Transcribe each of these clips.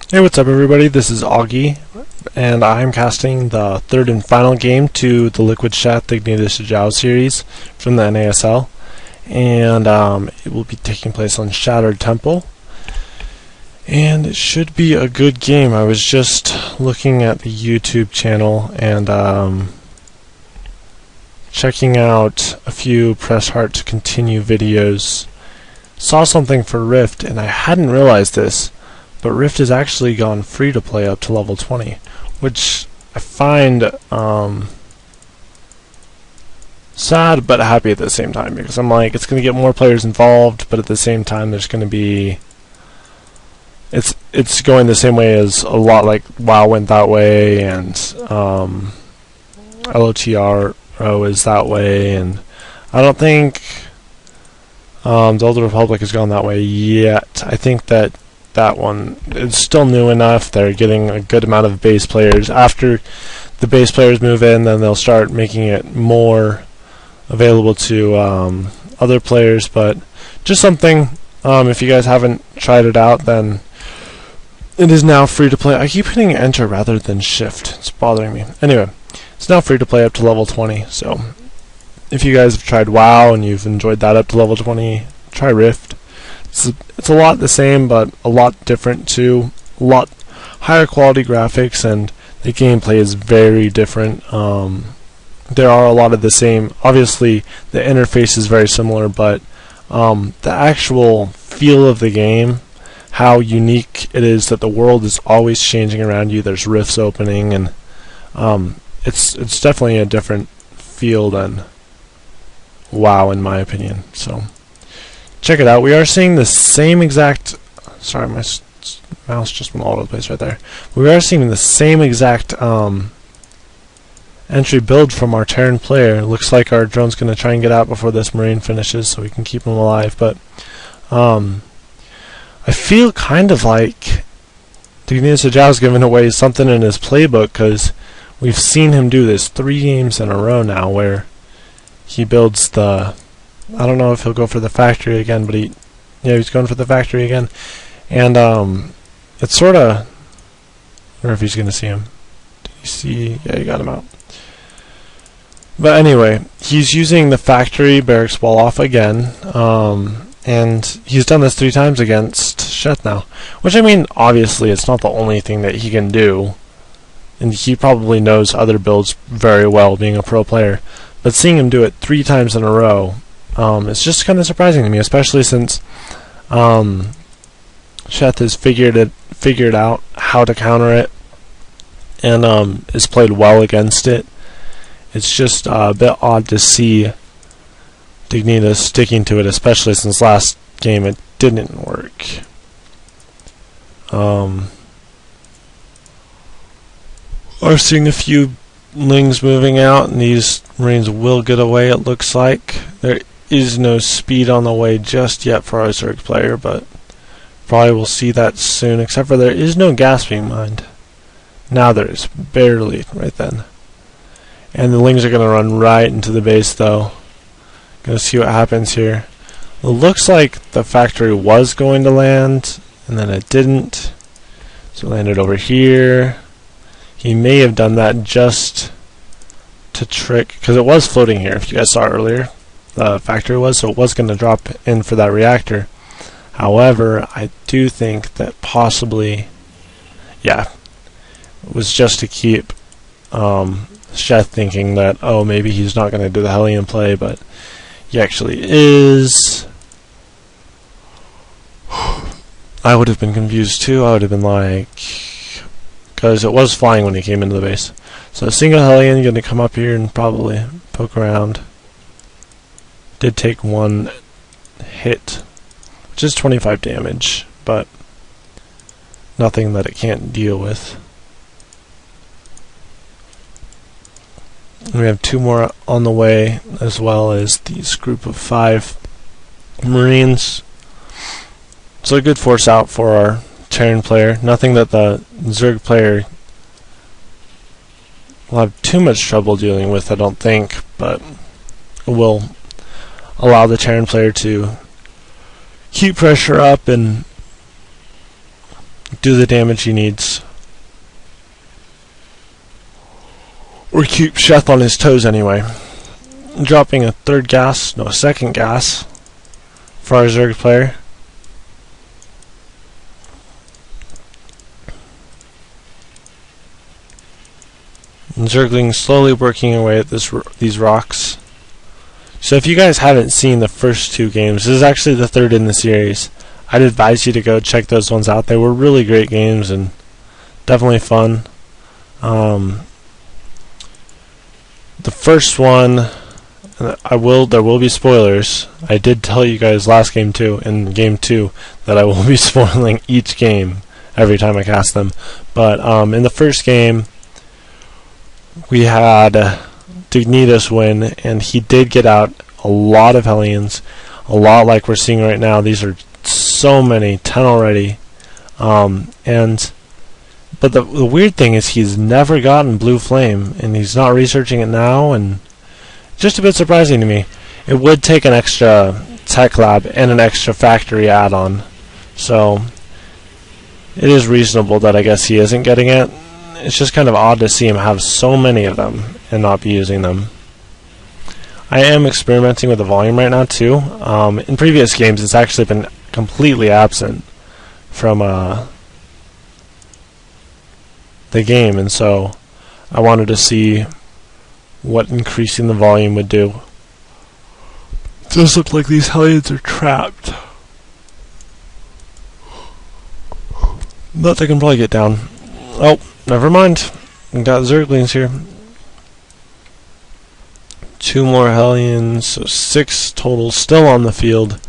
Hey, what's up everybody? This is Augie, and I'm casting the third and final game to the LiquidSheth and DignitasSjow series from the NASL, and it will be taking place on Shattered Temple, and it should be a good game. I was just looking at the YouTube channel and checking out a few Press Heart to Continue videos. Saw something for Rift, and I hadn't realized this, but Rift has actually gone free to play up to level 20, which I find sad but happy at the same time, because I'm like, it's going to get more players involved, but at the same time there's going to be it's going the same way as a lot like WoW went that way, and LOTRO is that way, and I don't think the Old Republic has gone that way yet. I think that one is still new enough. They're getting a good amount of base players. After the base players move in, then they'll start making it more available to other players. But just something, if you guys haven't tried it out, then it is now free to play. I keep hitting enter rather than shift. It's bothering me. Anyway, it's now free to play up to level 20. So if you guys have tried WoW and you've enjoyed that up to level 20, try Rift. It's a lot the same, but a lot different too. A lot higher quality graphics, and the gameplay is very different. There are a lot of the same. Obviously, the interface is very similar, but the actual feel of the game, how unique it is that the world is always changing around you. There's rifts opening, and it's definitely a different feel than WoW, in my opinion. So check it out. We are seeing the same exact... Sorry, my mouse just went all over the place right there. We are seeing the same exact entry build from our Terran player. Looks like our drone's going to try and get out before this Marine finishes so we can keep him alive. But I feel kind of like DignitasSjow's giving away something in his playbook, because we've seen him do this 3 games in a row now where he builds the... I don't know if he'll go for the factory again, but he's going for the factory again. And it's sort of... I wonder if he's going to see him. Did you see? Yeah, you got him out. But anyway, he's using the factory barracks wall off again, and he's done this 3 times against Sheth now. Which, I mean, obviously it's not the only thing that he can do, and he probably knows other builds very well, being a pro player. But seeing him do it 3 times in a row, it's just kind of surprising to me, especially since Sheth has figured out how to counter it, and has played well against it. It's just a bit odd to see Dignitas sticking to it, especially since last game it didn't work. We're seeing a few Lings moving out, and these Marines will get away, it looks like. There is no speed on the way just yet for our Zerg player, but probably we'll see that soon, except for there is no gas being mined. Now there is, barely, right then. And the Lings are going to run right into the base, though. Gonna see what happens here. It looks like the factory was going to land, and then it didn't. So it landed over here. He may have done that just to trick, because it was floating here, if you guys saw earlier. The factory was, so it was going to drop in for that reactor. However, I do think that possibly, yeah, it was just to keep Sheth thinking that, oh, maybe he's not going to do the Hellion play, but he actually is. I would have been confused too. I would have been like... because it was flying when he came into the base. So a single Hellion going to come up here and probably poke around. Did take 1 hit, which is 25 damage, but nothing that it can't deal with. And we have 2 more on the way, as well as these group of 5 Marines. So a good force out for our Terran player. Nothing that the Zerg player will have too much trouble dealing with, I don't think, but will allow the Terran player to keep pressure up and do the damage he needs. Or keep Sheth on his toes anyway. Dropping a second gas for our Zerg player. And Zergling slowly working away at these rocks. So if you guys haven't seen the first 2 games, this is actually the 3rd in the series. I'd advise you to go check those ones out. They were really great games and definitely fun. The first one, there will be spoilers. I did tell you guys last game too, in game 2, that I will be spoiling each game every time I cast them. But in the first game, we had Dignitas win, and he did get out a lot of Hellions, a lot like we're seeing right now. These are so many, 10 already. But the weird thing is he's never gotten Blue Flame, and he's not researching it now, and just a bit surprising to me. It would take an extra tech lab and an extra factory add-on, so it is reasonable that I guess he isn't getting it. It's just kind of odd to see him have so many of them and not be using them. I am experimenting with the volume right now too. In previous games it's actually been completely absent from the game, and so I wanted to see what increasing the volume would do. It does look like these Hellions are trapped, but they can probably get down. Oh, never mind. We got Zerglings here. 2 more Hellions, so 6 total still on the field.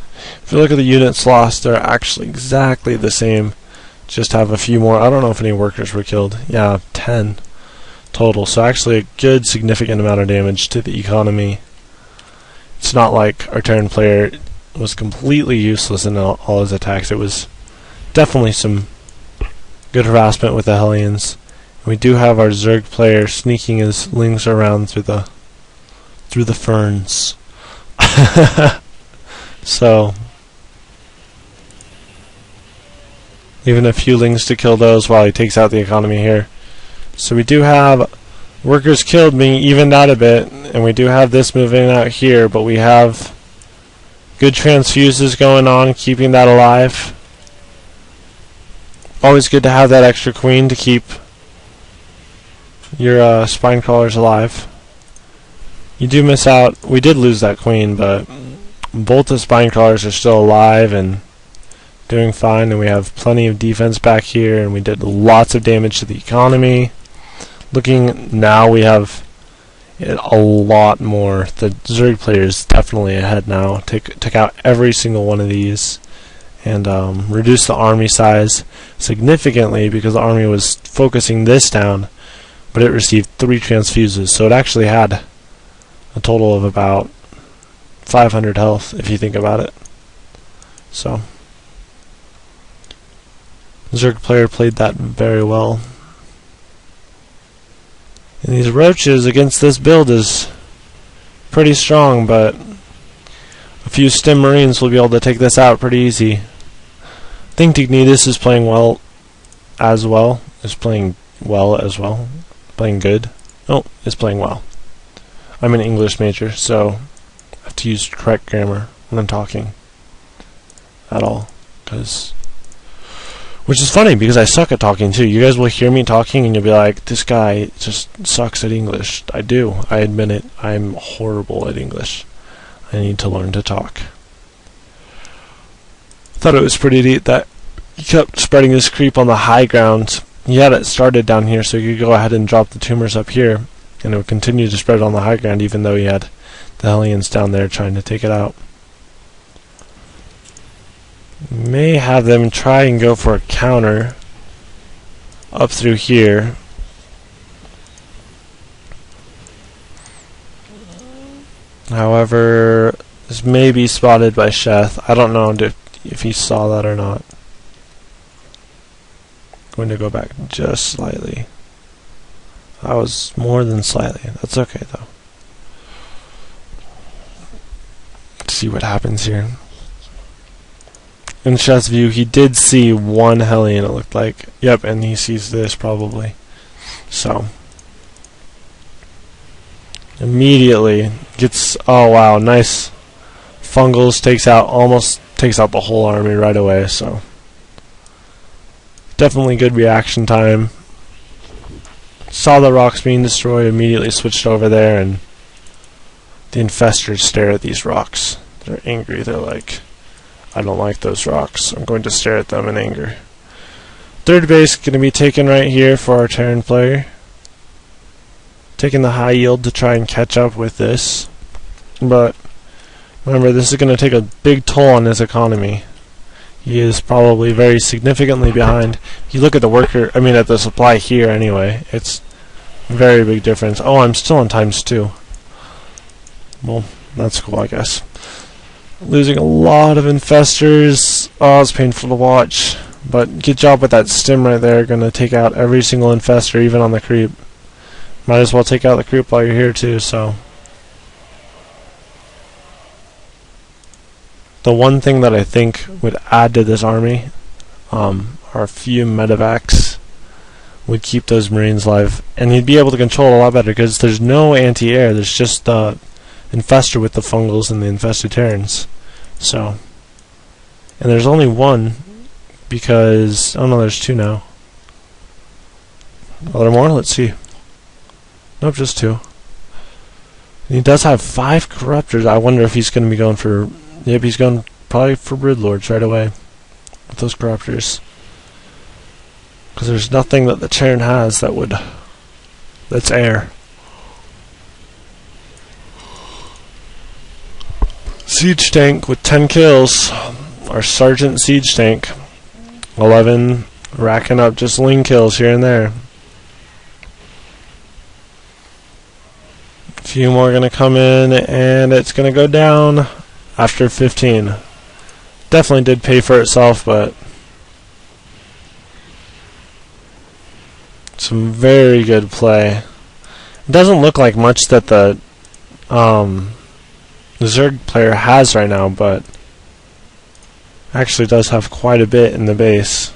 If you look at the units lost, they're actually exactly the same. Just have a few more. I don't know if any workers were killed. Yeah, 10 total. So actually a good significant amount of damage to the economy. It's not like our Terran player was completely useless in all his attacks. It was definitely some good harassment with the Hellions. We do have our Zerg player sneaking his lings around through the ferns. So even a few lings to kill those while he takes out the economy here. So we do have workers killed being evened out a bit, and we do have this moving out here, but we have good transfuses going on, keeping that alive. Always good to have that extra queen to keep your spine crawlers alive. You do miss out. We did lose that queen, but both the spine crawlers are still alive and doing fine, and we have plenty of defense back here, and we did lots of damage to the economy. Looking now, we have a lot more. The Zerg player is definitely ahead now. Took out every single one of these and reduced the army size significantly because the army was focusing this down, but it received 3 transfuses, so it actually had a total of about 500 health if you think about it. So Zerg player played that very well. And these roaches against this build is pretty strong, but a few stim marines will be able to take this out pretty easy. I think Dignitas is playing well as well. Playing good. Oh, is playing well. I'm an English major, so I have to use correct grammar when I'm talking at all. Which is funny because I suck at talking too. You guys will hear me talking and you'll be like, this guy just sucks at English. I do. I admit it. I'm horrible at English. I need to learn to talk. Thought it was pretty neat that he kept spreading his creep on the high ground. He had it started down here, so you could go ahead and drop the tumors up here, and it would continue to spread on the high ground even though he had the Hellions down there trying to take it out. May have them try and go for a counter up through here. However, this may be spotted by Sheth. I don't know if he saw that or not. Going to go back just slightly. I was more than slightly. That's okay though. Let's see what happens here. in Sheth's view, he did see one Hellion, it looked like. Yep, and he sees this probably. So immediately gets, oh wow, nice fungals, almost takes out the whole army right away. So definitely good reaction time. Saw the rocks being destroyed, immediately switched over there, and the infestors stare at these rocks. They're angry. They're like, I don't like those rocks. I'm going to stare at them in anger. Third base going to be taken right here for our Terran player. Taking the high yield to try and catch up with this. But remember, this is going to take a big toll on his economy. He is probably very significantly behind. If you look at at the supply here anyway, it's a very big difference. Oh, I'm still on ×2. Well, that's cool, I guess. Losing a lot of infestors. Oh, it's painful to watch. But good job with that stim right there. Gonna take out every single infestor, even on the creep. Might as well take out the creep while you're here too, so. The one thing that I think would add to this army are a few medevacs. Would keep those Marines alive. And you'd be able to control it a lot better because there's no anti-air. There's just the infestor with the fungals and the infested Terrans. So, and there's only one because, oh no, there's two now. Are there more? Let's see. Nope, just two. And he does have 5 corruptors. I wonder if he's going to be going for, yep, he's going probably for Broodlords right away with those corruptors. Because there's nothing that the Terran has that's air. Siege tank with 10 kills. Our Sergeant siege tank. 11 racking up just lean kills here and there. A few more going to come in, and it's going to go down after 15. Definitely did pay for itself, but some very good play. It doesn't look like much that the Zerg player has right now, but actually does have quite a bit in the base.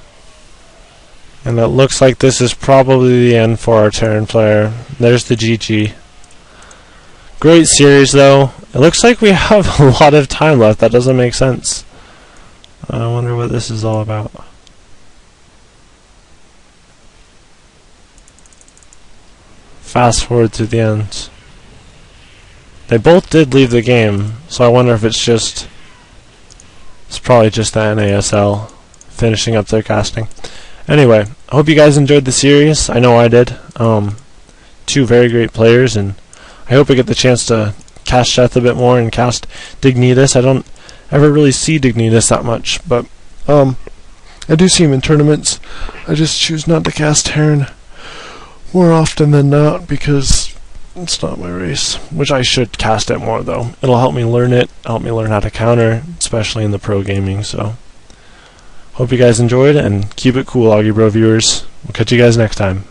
And it looks like this is probably the end for our Terran player. There's the GG. Great series though. It looks like we have a lot of time left. That doesn't make sense. I wonder what this is all about. Fast forward to the end. They both did leave the game, so I wonder if it's probably just the NASL finishing up their casting. Anyway, I hope you guys enjoyed the series. I know I did. 2 very great players, and I hope I get the chance to cast Sheth a bit more and cast Dignitas. I don't ever really see Dignitas that much, but I do see him in tournaments. I just choose not to cast Terran more often than not because it's not my race, which I should cast it more though. It'll help me learn it, help me learn how to counter, especially in the pro gaming. So hope you guys enjoyed, and keep it cool, Augie Bro viewers. We'll catch you guys next time.